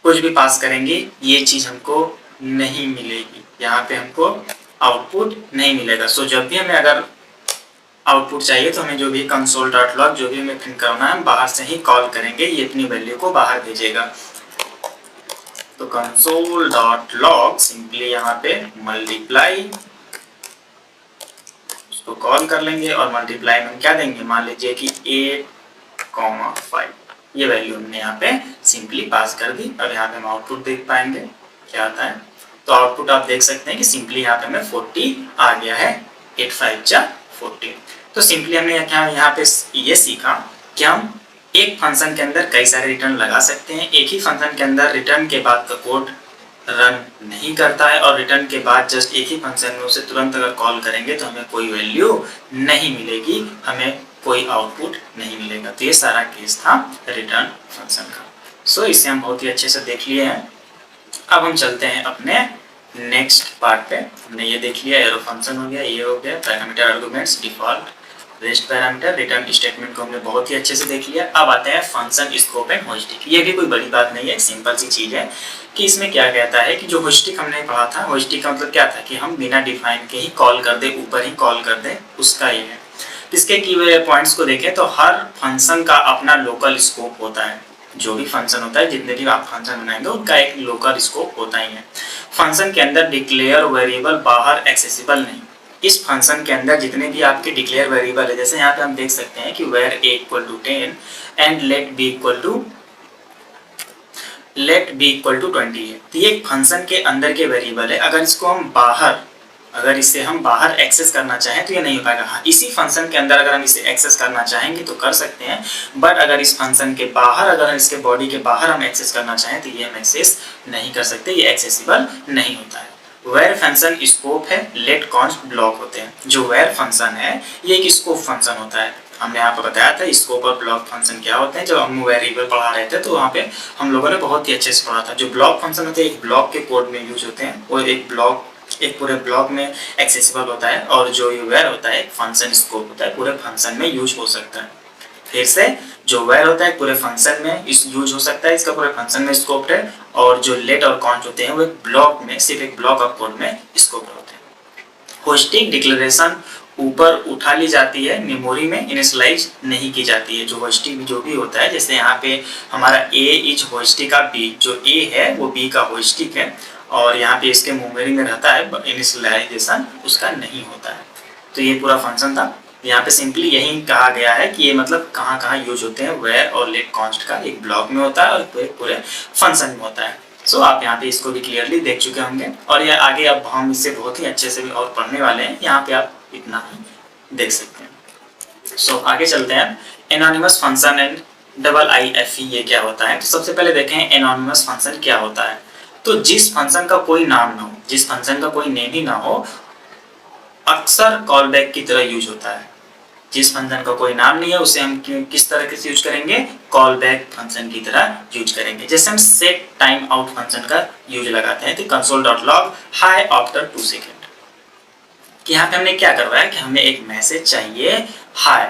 कुछ भी पास करेंगे ये चीज हमको नहीं मिलेगी, यहाँ पे हमको आउटपुट नहीं मिलेगा। सो जब भी हमें अगर आउटपुट चाहिए तो हमें जो भी console.log जो भी हमें प्रिंट करना है हम बाहर से ही कॉल करेंगे, ये अपनी वैल्यू को बाहर भेजेगा। तो console.log सिंपली यहाँ पे मल्टीप्लाई उसको कॉल कर लेंगे और मल्टीप्लाई में क्या देंगे, मान लीजिए कि 8,5 ये वैल्यू हमने यहाँ पे सिंपली पास कर दी। अब यहाँ पे हम आउटपुट देख पाएंगे क्या आता है। तो आउटपुट आप देख सकते हैं कि सिंपली यहाँ पे हमें 40 आ गया है, 8×5 = 40। तो सिंपली हमने यहाँ पे ये सीखा कि हम एक फंक्शन के अंदर कई सारे रिटर्न लगा सकते हैं। एक ही फंक्शन के अंदर रिटर्न के बाद का कोड रन नहीं करता है और रिटर्न के बाद जस्ट एक ही फंक्शन में उसे तुरंत अगर कॉल करेंगे तो हमें कोई वैल्यू नहीं मिलेगी, हमें कोई आउटपुट नहीं मिलेगा। तो ये सारा केस था रिटर्न फंक्शन का। सो इसे हम बहुत ही अच्छे से देख लिए हैं। अब हम चलते हैं अपने नेक्स्ट पार्ट पे। हमने ये देख लिया, एरो फंक्शन हो गया, ये हो गया, parameter arguments, default, rest parameter, return statement को हमने बहुत ही अच्छे से देख लिया। अब आते हैं फंक्शन स्कोप एंड होस्टिक। ये भी कोई बड़ी बात नहीं है, सिंपल सी चीज है कि इसमें क्या कहता है कि जो होस्टिक हमने पढ़ा था, होस्टिक का मतलब क्या था कि हम बिना डिफाइन के ही कॉल कर दे, ऊपर ही कॉल कर दे, उसका ये है। इसके की पॉइंट्स को देखें तो हर फंक्शन का अपना लोकल स्कोप होता है। जो भी फंक्शन होता है, जितने भी आप फंक्शन बनाएंगे उनका एक लोकल स्कोप होता ही है। फंक्शन के अंदर डिक्लेयर वेरिएबल बाहर एक्सेसिबल नहीं। इस फंक्शन के अंदर जितने भी आपके डिक्लेयर वेरिएबल है, जैसे यहाँ पे हम देख सकते हैं कि where a = 10 and let b = 20 है। तो ये एक फंक्शन के अंदर के वेरिएबल है। अगर इसे हम बाहर एक्सेस करना चाहें तो ये नहीं हो पाएगा। हाँ, इसी फंक्शन के अंदर अगर हम इसे एक्सेस करना चाहेंगे तो कर सकते हैं, बट अगर इस फंक्शन के बाहर, अगर इसके बॉडी के बाहर हम एक्सेस करना चाहें तो ये हम एक्सेस नहीं कर सकते, ये एक्सेसिबल नहीं होता है। वेयर फंक्शन स्कोप है, लेट कॉन्स्ट ब्लॉक होते हैं। जो वेयर फंक्शन है ये एक स्कोप फंक्शन होता है। हमने यहाँ पर बताया था स्कोप और ब्लॉक फंक्शन क्या होते हैं। जब हम वेरिएबल पढ़ा रहे थे तो वहाँ पे हम लोगों ने बहुत ही अच्छे से पढ़ा था। जो ब्लॉक फंक्शन होते हैं एक ब्लॉक के कोड में यूज होते हैं, वो एक पूरे ब्लॉक में एक्सेसिबल होता है, और जो वेयर होता है एक फंक्शन स्कोप होता है, पूरे फंक्शन में यूज हो सकता है। फिर से जो वेयर होता है पूरे फंक्शन में यूज हो सकता है, इसका पूरे फंक्शन में स्कोप है, और जो लेट और कॉन्स्ट होते हैं वो एक ब्लॉक में, सिर्फ एक ब्लॉक ऑफ कोड में स्कोप होते हैं। होस्टिक डिक्लेरेशन ऊपर उठा ली जाती है, मेमोरी में इनिशियलाइज नहीं की जाती है। जो होस्टिक जो भी होता है, जैसे यहाँ पे हमारा a इज होस्टिक का b, जो a है वो b का होस्टिक है, और यहाँ पे इसके मेमोरी में रहता है, इनिशियलाइजेशन उसका नहीं होता है। तो ये पूरा फंक्शन था। यहाँ पे सिंपली यही कहा गया है कि ये मतलब कहाँ कहाँ यूज होते हैं। वेयर और लेट कॉन्स्ट का एक ब्लॉक में होता है और पूरे फंक्शन में होता है। सो आप यहाँ पे इसको भी क्लियरली देख चुके होंगे, और ये आगे अब हम इससे बहुत ही अच्छे से भी और पढ़ने वाले हैं। यहाँ पे आप इतना ही देख सकते हैं। सो आगे चलते हैं। एनोनिमस फंक्शन एंड IIFE ये क्या होता है। तो सबसे पहले देखें एनोनिमस फंक्शन क्या होता है। तो जिस फंक्शन का कोई नाम ना हो, जिस फंक्शन का कोई नेम ही ना हो, अक्सर कॉल बैक की तरह यूज होता है। जिस फंक्शन का कोई नाम नहीं है उसे हम किस तरह से यूज करेंगे, कॉल बैक फंक्शन की तरह यूज करेंगे। जैसे हम सेट टाइम आउट फंक्शन का यूज लगाते हैं, तो console.log हाई आफ्टर 2 सेकेंड, कि यहाँ पे हमने क्या करवाया कि हमें एक मैसेज चाहिए हाई,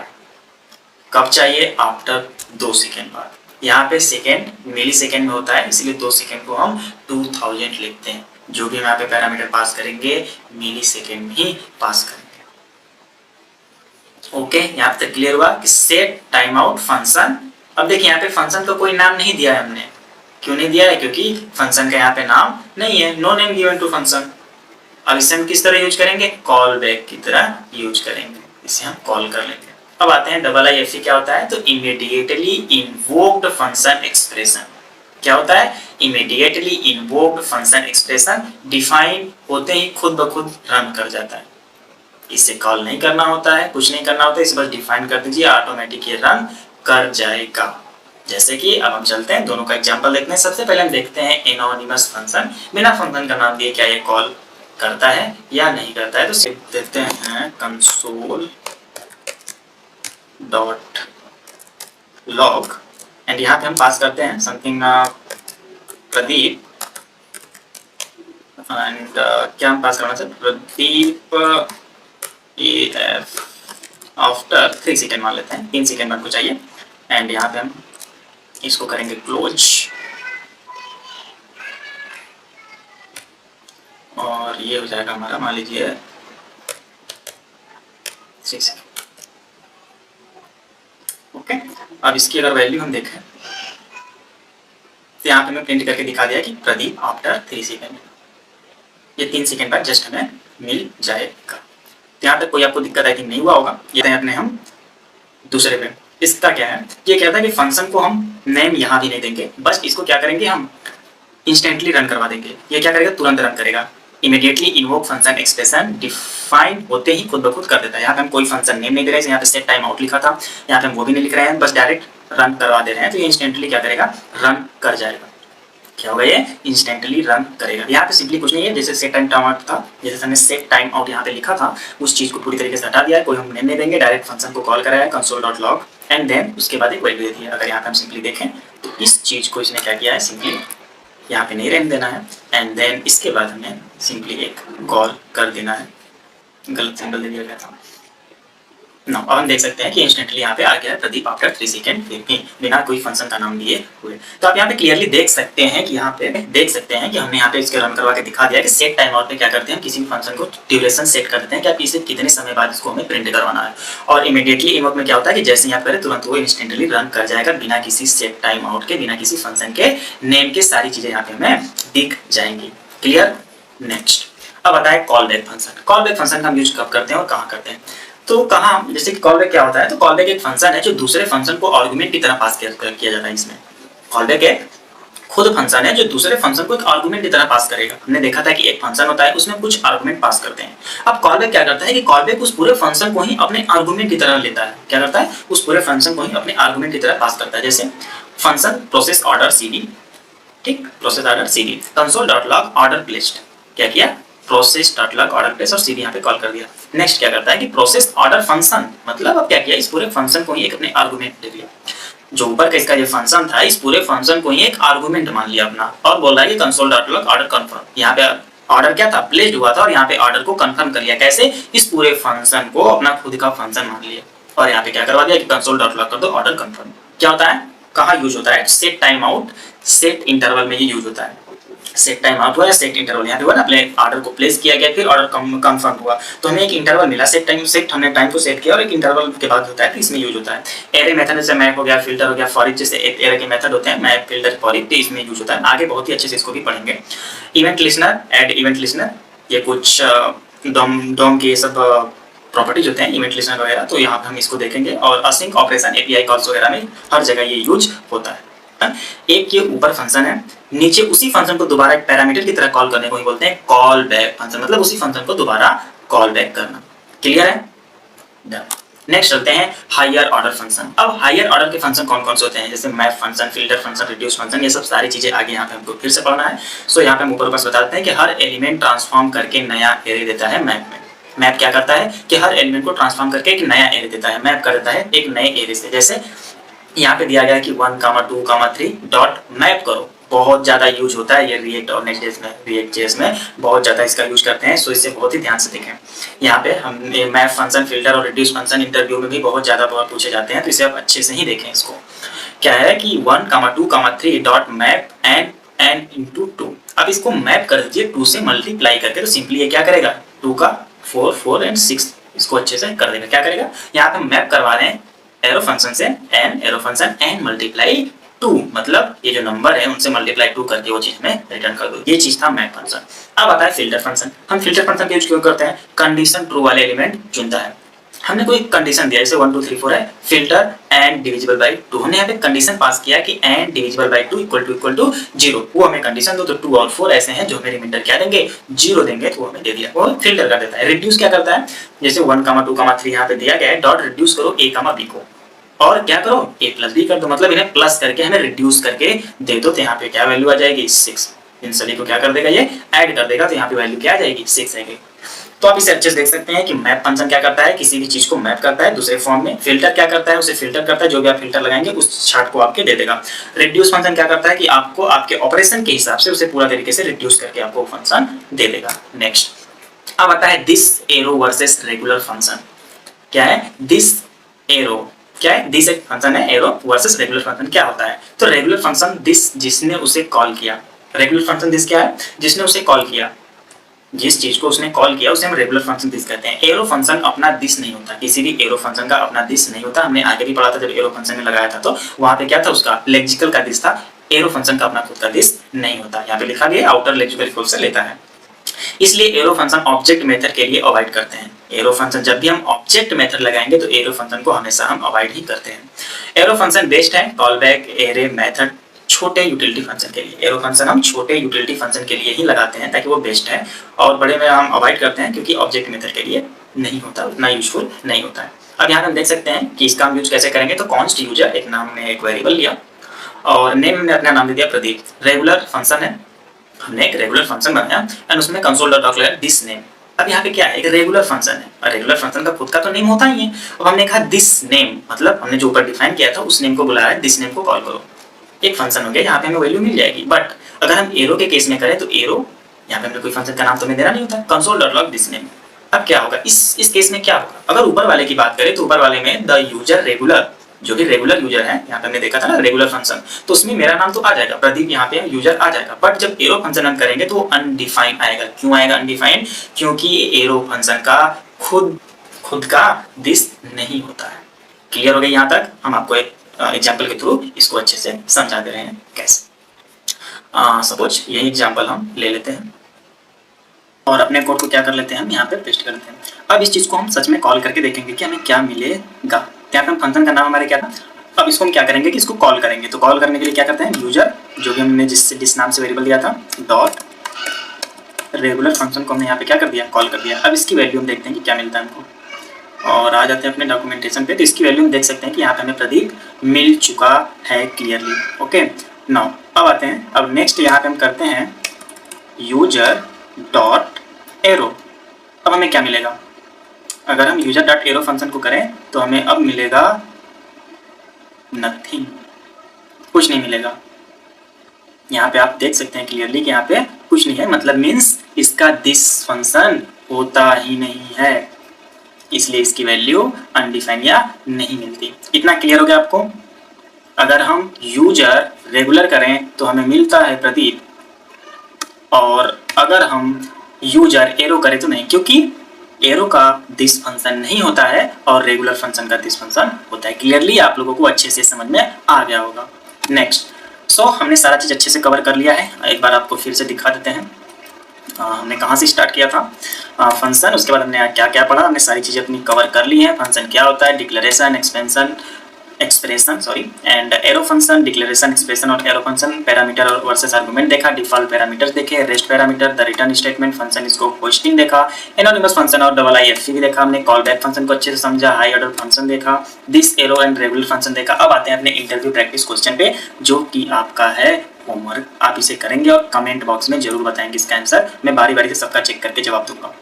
कब चाहिए, आफ्टर 2 सेकेंड बाद। यहाँ पे सेकेंड मिली सेकेंड में होता है, इसलिए 2 सेकेंड को हम 2000 लिखते हैं। जो भी हम यहाँ पे पैरामीटर पास करेंगे मिली सेकेंड में ही पास करेंगे। ओके, यहाँ तक क्लियर हुआ कि सेट टाइम आउट फंक्शन। अब देखिए यहाँ पे फंक्शन का कोई नाम नहीं दिया है हमने। क्यों नहीं दिया है? क्योंकि फंक्शन का यहाँ पे नाम नहीं है, no name given to function. अब इसे हम किस तरह यूज करेंगे, कॉल बैक की तरह यूज करेंगे, इसे हम कॉल कर लेंगे। अब आते हैं IIFC क्या होता है, तो इमीडिएटली इन्वोक्ड फंक्शन एक्सप्रेशन। क्या होता है, immediately invoked function expression define होते ही खुद ब खुद रन कर जाता है। इसे कॉल नहीं करना होता है, कुछ नहीं करना होता है, इसे बस डिफाइन कर दीजिए, ऑटोमेटिक ये रन कर जाएगा। जैसे कि अब हम चलते हैं दोनों का एग्जांपल देखते हैं। सबसे पहले हम देखते हैं एनोनिमस फंक्शन, बिना फंक्शन का नाम दिए क्या ये कॉल करता है या नहीं करता है। तो देखते हैं console.log एंड यहाँ पे हम पास करते हैं समथिंग प्रदीप एंड क्या हम पास करना चाहते हैं, प्रदीप आफ्टर 3 सेकेंड मान लेते हैं, 3 सेकेंड बाद को चाहिए। एंड यहाँ पे हम इसको करेंगे क्लोज और ये हो जाएगा हमारा, मान लीजिए 6 सेकेंड। ओके, अब इसकी अगर वैल्यू हम देखें तो यहाँ पे मैं प्रिंट करके दिखा दिया कि प्रदीप आफ्टर 3 सेकेंड, ये 3 सेकेंड बाद जस्ट हमें मिल जाएगा। यहाँ तक कोई आपको दिक्कत आई थिंक नहीं हुआ होगा। ये अपने हम दूसरे पे, इसका क्या है, ये कहता है कि फंक्शन को हम नेम यहाँ भी नहीं देंगे, बस इसको क्या करेंगे हम इंस्टेंटली रन करवा देंगे। ये क्या करेगा, तुरंत रन करेगा। Immediately invoke function expression define होते ही खुद ब खुद कर देता है। यहाँ पे हम कोई फंक्शन नेम नहीं दे रहे हैं, यहाँ पे सेट टाइम आउट लिखा था, यहाँ पे हम वो भी नहीं लिख रहे हैं, बस डायरेक्ट रन करवा दे रहे हैं। तो ये इंस्टेंटली क्या करेगा, रन कर जाएगा। क्या होगा, ये इंस्टेंटली रन करेगा। यहाँ पे सिंपली कुछ नहीं है, जैसे सेट टाइम आउट था, जैसे हमने सेट टाइम आउट यहाँ पे लिखा था, उस चीज को पूरी तरीके से हटा दिया है। कोई हम नेम नहीं देंगे, डायरेक्ट फंक्शन को कॉल कराया console.log एंड देन उसके बाद एक वैल्यू दे दी है। अगर यहाँ पे हम सिंपली देखें तो इस चीज को इसने क्या किया है, सिंपली यहाँ पे नहीं रहने देना है एंड देन इसके बाद हमें सिंपली एक कॉल कर देना है। गलत सिंबल दे दिया गया था। नो, अब हम देख सकते हैं कि इंस्टेंटली यहाँ पे आ गया है प्रदीप आफ्टर 3 सेकेंड, फिर भी बिना कोई फंक्शन का नाम दिए हुए। तो आप यहाँ पे क्लियरली देख सकते हैं कि यहाँ पे देख सकते हैं कि हमने यहाँ पे इसके रन करवा के दिखा दिया है कि सेट टाइम आउट पे क्या करते हैं, किसी भी फंक्शन को ड्यूरेशन सेट कर देते हैं कि आप इसे कितने समय बाद इसको हमें प्रिंट करवाना है। और इमीडिएटली इन्वोक में क्या होता है कि जैसे यहाँ पे तुरंत वो इंस्टेंटली रन कर जाएगा, बिना किसी सेट टाइम आउट के, बिना किसी फंक्शन के नेम के, सारी चीजें यहाँ पे हमें दिख जाएंगी। क्लियर। नेक्स्ट अब आता है call back function. Call back function का हम यूज कब करते हैं और कहाँ करते हैं, तो कहाँ, जैसे कि कॉल बैक क्या होता है, तो कॉल बैक एक फंक्शन है जो दूसरे फंक्शन को आर्गुमेंट की तरह पास किया जाता है। इसमें कॉल बैक एक खुद फंक्शन है जो दूसरे फंक्शन को एक आर्गुमेंट की तरह पास करेगा। हमने देखा था कि एक फंक्शन होता है, उसमें कुछ आर्गुमेंट पास करते हैं। अब कॉल बैक क्या करता है कि कॉल बैक उस पूरे फंक्शन को ही अपने आर्गुमेंट की तरह लेता है। क्या करता है, उस पूरे फंक्शन को ही अपने आर्गुमेंट की तरह पास करता है। जैसे फंक्शन प्रोसेस ऑर्डर cd, ठीक, process order cd console.log order placed, क्या किया, process.log ऑर्डर प्लेस और cd यहाँ पे कॉल कर दिया। नेक्स्ट क्या करता है कि प्रोसेस ऑर्डर फंक्शन, मतलब अब क्या किया, इस पूरे फंक्शन को ही एक अपने आर्गुमेंट दे दिया। जो ऊपर का इसका जो फंक्शन था, इस पूरे फंक्शन को ही एक आर्गुमेंट मान लिया अपना, और बोल रहा है कि console.log ऑर्डर कंफर्म। यहाँ पे ऑर्डर क्या था, प्लेस्ड हुआ था, और यहाँ पे ऑर्डर को कंफर्म कर लिया। कैसे, इस पूरे फंक्शन को अपना खुद का फंक्शन मान लिया, और यहाँ पे क्या करवा दिया कि console.log कर दो ऑर्डर कंफर्म। क्या होता है, कहाँ यूज होता है, set time out, set interval में ये यूज होता है। सेट टाइम आउट हुआ या सेट इंटरवल, यहाँ पे हुआ ना, अपने ऑर्डर को प्लेस किया गया, फिर ऑर्डर कंफर्म हुआ, तो हमें एक इंटरवल मिला। सेट हमने टाइम को सेट किया और एक इंटरवल के बाद होता है, तो इसमें यूज होता है। एरे मेथड जैसे मैप हो गया, फिल्टर हो गया, फॉर ईच, जैसे एरे के मेथड होते हैं, मैप, फिल्टर, फॉर ईच, इसमें यूज होता है। आगे बहुत ही अच्छे से इसको भी पढ़ेंगे। Event listener, add event listener, ये कुछ डोम के सब प्रॉपर्टीज होते हैं, इवेंट लिस्नर वगैरह, तो यहाँ पे हम इसको देखेंगे। और असिंक ऑपरेशन, एपीआई कॉल्स वगैरह में हर जगह ये यूज होता है। एक के ऊपर फंक्शन है, नीचे उसी फंक्शन को दोबारा एक पैरामीटर की तरह कॉल करने को ही बोलते हैं कॉल बैक फंक्शन, मतलब उसी फंक्शन को दोबारा कॉल बैक करना। क्लियर है। नेक्स्ट चलते हैं हायर ऑर्डर फंक्शन। अब हायर ऑर्डर के फंक्शन कौन कौन से होते हैं, जैसे map function, filter function, reduce function, ये सब सारी चीजें आगे यहाँ पे हमको फिर से पढ़ना है। सो यहाँ पे हम ऊपर बस बताते हैं कि हर एलिमेंट ट्रांसफॉर्म करके नया एरे देता है मैप में। मैप क्या करता है कि हर एलिमेंट को ट्रांसफॉर्म करके एक नया एरे देता है, मैप कर देता है एक नए एरे से। जैसे यहाँ पे दिया गया है कि 1, 2, 3 डॉट मैप करो, बहुत ज़्यादा यूज होता है ये रिएक्ट और नेक्स्ट.js में बहुत ज़्यादा इसका यूज करते हैं, सो इसे बहुत ही ध्यान से देखें। यहाँ पे हम मैप फंक्शन, फिल्टर और रिड्यूस फंक्शन इंटरव्यू में भी बहुत ज़्यादा पूछे जाते हैं, तो इसे आप अच्छे से ही देखें। इसको क्या है कि 1, 2, 3 डॉट मैप एन इंटू 2। अब इसको मैप कर दीजिए 2 से मल्टीप्लाई करके, तो सिंपली ये क्या करेगा 2 का 4, 4 एंड 6 इसको अच्छे से कर देगा। क्या करेगा, यहाँ पे मैप करवा रहे हैं एरो फंक्शन से एरो फंक्शन एन मल्टीप्लाई 2, मतलब ये जो नंबर है उनसे मल्टीप्लाई 2 करके वो चीज में रिटर्न कर दो। ये चीज था मैप फंक्शन। अब आता है फिल्टर फंक्शन। हम फिल्टर फंक्शन का यूज क्यों करते हैं, कंडीशन ट्रू वाले एलिमेंट चुनता है। हमने कोई कंडीशन दिया, जैसे 1, 2, 3, 4 है, फिल्टर एंड डिविजिबल बाई 2। हमने यहाँ पे कंडीशन पास किया कि and divisible by 2 equal to 0। वो हमें कंडीशन दो, तो 2 और 4 ऐसे हैं जो हमें रिमाइंडर क्या देंगे 0 देंगे, तो हमें दे दिया, वो फिल्टर कर देता है। रिड्यूस क्या करता है, जैसे 1, 2, 3 यहाँ पे दिया गया है, डॉट रिड्यूस करो a, b को, और क्या करो a प्लस b कर दो, मतलब इन्हें प्लस करके हमें रिड्यूस करके दे दो, तो यहाँ पे क्या वैल्यू आ जाएगी 6। इन सभी को क्या कर देगा, ये ऐड कर देगा, तो यहाँ पे वैल्यू क्या आ जाएगी 6 आएगी। तो आप इसे अच्छे से देख सकते हैं कि मैप फंक्शन क्या करता है, किसी भी चीज को मैप करता है दूसरे फॉर्म में। फिल्टर क्या करता है, उसे फिल्टर करता है, जो भी आप फिल्टर लगाएंगे उस चार्ट को आपके दे देगा। रिड्यूस फंक्शन क्या करता है कि आपको आपके ऑपरेशन के हिसाब से उसे पूरा तरीके से रिड्यूस करके आपको फंक्शन दे देगा। नेक्स्ट अब आता है this arrow versus regular function. क्या है दिस एरो, क्या है दिस एक फंक्शन है, एरो वर्सेस रेगुलर फंक्शन क्या होता है। तो रेगुलर फंक्शन दिस जिसने उसे कॉल किया, रेगुलर फंक्शन दिस क्या है, जिसने उसे कॉल किया, जिस चीज को उसने कॉल किया उसे हम रेगुलर फंक्शन दिस कहते हैं। एरो फंक्शन अपना दिस नहीं होता, किसी भी एरो फंक्शन का अपना दिस नहीं होता। हमने आगे भी पढ़ा था, जब एरो फंक्शन में लगाया था तो वहां पे क्या था, उसका लेक्सिकल का दिस था। एरो फंक्शन का अपना खुद का दिस नहीं होता, यहाँ पे लिखा गया आउटर लेक्सिकल कोड से लेता है। इसलिए एरो फंक्शन ऑब्जेक्ट मेथड के लिए अवॉइड करते हैं। एरो फंक्शन जब भी हम ऑब्जेक्ट मेथड लगाएंगे तो एरो फंक्शन को हमेशा हम अवॉइड ही करते हैं। एरो फंक्शन बेस्ड है कॉल बैक एरे मेथड छोटे यूटिलिटी फंक्शन के लिए। एरो फंक्शन हम छोटे यूटिलिटी फंक्शन के लिए ही लगाते हैं ताकि वो बेस्ट है, और बड़े में हम अवॉइड करते हैं क्योंकि ऑब्जेक्ट मेथड के लिए नहीं होता, उतना यूजफुल नहीं होता है। अब यहाँ हम देख सकते हैं कि इसका हम यूज कैसे करेंगे। तो कॉन्स्ट यूजर एक नाम में एक वेरिएबल लिया और नेम में अपना नाम दे दिया प्रदीप। रेगुलर फंक्शन है, हमने एक रेगुलर फंक्शन बनाया एंड उसमें कंसोल.log लगाया दिस नेम। अब यहाँ पे क्या है, एक रेगुलर फंक्शन है और रेगुलर फंक्शन का खुद का तो नेम होता ही है। अब हमने कहा दिस नेम, मतलब हमने जो ऊपर डिफाइन किया था उस नेम को बुलाया, दिस नेम को कॉल करो, एक फंक्शन हो गया, यहाँ पे हमें वैल्यू मिल जाएगी। बट अगर हम एरो के केस में करें तो एरो यहाँ पे हमें कोई फंक्शन का नाम तो हमें देना नहीं होता, कंसोल.log दिस नेम। अब क्या होगा इस केस में, क्या होगा अगर ऊपर वाले की बात करें तो ऊपर वाले में द यूजर रेगुलर, जो भी रेगुलर यूजर है, यहाँ पे हमने देखा था ना रेगुलर फंक्शन, तो उसमें मेरा नाम तो आ जाएगा प्रदीप, यहाँ पे यूजर आ जाएगा। बट जब एरो फंक्शन रन करेंगे तो वो अनडिफाइंड आएगा। क्यों आएगा अनडिफाइंड, क्योंकि एरो फंक्शन का खुद का दिस नहीं होता है। क्लियर हो गया यहाँ तक, हम आपको एक एग्जाम्पल के थ्रू इसको अच्छे से समझा दे रहे हैं कैसे। सपोज यही एग्जाम्पल हम ले लेते हैं और अपने कोड को क्या कर लेते हैं, हम यहाँ पे पेस्ट कर लेते हैं। अब इस चीज को हम सच में कॉल करके देखेंगे कि हमें क्या मिलेगा। यहाँ पे हम फंक्शन का नाम हमारे क्या था, अब इसको हम क्या करेंगे कि इसको कॉल करेंगे। तो कॉल करने के लिए क्या करते हैं, यूजर जो भी हमने जिस नाम से वेरिएबल दिया था डॉट रेगुलर फंक्शन को हमने यहाँ पे क्या कर दिया, कॉल कर दिया। अब इसकी वैल्यू हम देखते हैं कि क्या मिलता है हमको, और आ जाते हैं अपने डॉक्यूमेंटेशन पे। तो इसकी वैल्यू हम देख सकते हैं कि यहाँ पे हमें प्रदीप मिल चुका है क्लियरली। ओके नाउ अब आते हैं, अब नेक्स्ट यहाँ पे हम करते हैं यूजर डॉट एरो। अब हमें क्या मिलेगा, अगर हम यूजर डॉट एरो फंक्शन को करें तो हमें अब मिलेगा नथिंग, कुछ नहीं मिलेगा। यहाँ पे आप देख सकते हैं क्लियरली कि यहाँ पे कुछ नहीं है, मतलब मीन्स इसका दिस फंक्शन होता ही नहीं है, इसलिए इसकी वैल्यू अनडिफाइंड या नहीं मिलती। इतना क्लियर हो गया आपको। अगर हम यूजर रेगुलर करें तो हमें मिलता है प्रदीप, और अगर हम यूजर एरो करें तो नहीं, क्योंकि एरो का दिस फंक्शन नहीं होता है और रेगुलर फंक्शन का दिस फंक्शन होता है। क्लियरली आप लोगों को अच्छे से समझ में आ गया होगा। नेक्स्ट हमने सारा चीज़ अच्छे से कवर कर लिया है। एक बार आपको फिर से दिखा देते हैं हमने कहाँ से स्टार्ट किया था, फंक्शन, उसके बाद हमने क्या क्या पढ़ा, हमने सारी चीज़ें अपनी कवर कर ली हैं। फंक्शन क्या होता है, declaration, expression and arrow function, declaration, expression और एरो फंक्शन, पैरामीटर और वर्सेस आर्गुमेंट देखा, डिफॉल्ट पैरामीटर्स देखे, rest parameter, the return statement, function इसको होस्टिंग देखा, एनोनिमस फंक्शन और IIFC भी देखा हमने, कॉल बैक फंक्शन को अच्छे से समझा, हाई ऑर्डर फंक्शन देखा, this arrow and regular function देखा। अब आते हैं अपने इंटरव्यू प्रैक्टिस क्वेश्चन पे, जो कि आपका है होमवर्क। आप इसे करेंगे और कमेंट बॉक्स में जरूर बताएंगे इसका आंसर, मैं बारी बारी से सबका चेक करके जवाब दूंगा।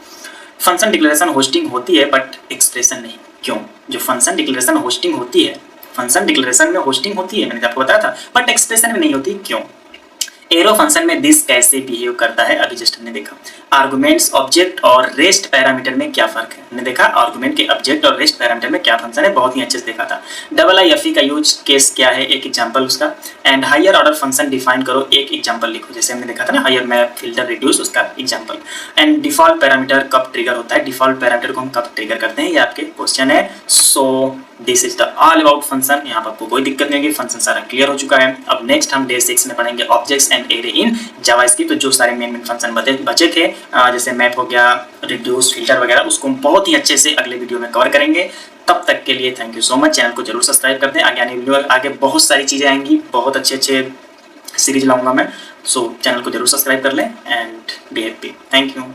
फंक्शन डिक्लेरेशन होस्टिंग होती है बट एक्सप्रेशन नहीं। क्यों? जो फंक्शन डिक्लेरेशन होस्टिंग होती है, फंक्शन डिक्लेरेशन में होस्टिंग होती है, मैंने आपको बताया था, बट एक्सप्रेशन में नहीं होती। क्यों? एरो फंक्शन में दिस कैसे बिहेव करता है अभी जस्ट हमने देखा। आर्गुमेंट्स, ऑब्जेक्ट और रेस्ट पैरामीटर में क्या फर्क है, हमने देखा। आर्गुमेंट के ऑब्जेक्ट और रेस्ट पैरामीटर में क्या फंक्शन है, बहुत ही अच्छे से देखा था। डबल आई एफ ई का यूज केस क्या है, एक एग्जांपल उसका। And higher order function define करो, एक एग्जांपल लिखो, जैसे हमने देखा था ना, हायर मैप, फिल्टर, रिड्यूस, उसका एग्जांपल। एंड डिफॉल्ट पैरामीटर कब ट्रिगर होता है, डिफॉल्ट पैरामीटर को हम कब ट्रिगर करते हैं, ये आपके क्वेश्चन है। So this is the all about function. यहाँ पर आपको कोई दिक्कत नहीं होगी, फंक्शन सारा क्लियर हो चुका है। अब नेक्स्ट हम डे 6 में पढ़ेंगे objects and array in JavaScript. तो जो सारे मेन फंक्शन बचे थे, जैसे मैप हो गया, रिड्यूस, फिल्टर वगैरह, उसको हम बहुत ही अच्छे से अगले वीडियो में कवर करेंगे। तब तक के लिए thank you so much. Channel को जरूर सब्सक्राइब कर दें, आगे आने वीडियो आगे बहुत सारी चीज़ें आएंगी, बहुत अच्छे सीरीज लाऊंगा मैं। सो चैनल को जरूर सब्सक्राइब कर लें and be happy. Thank you.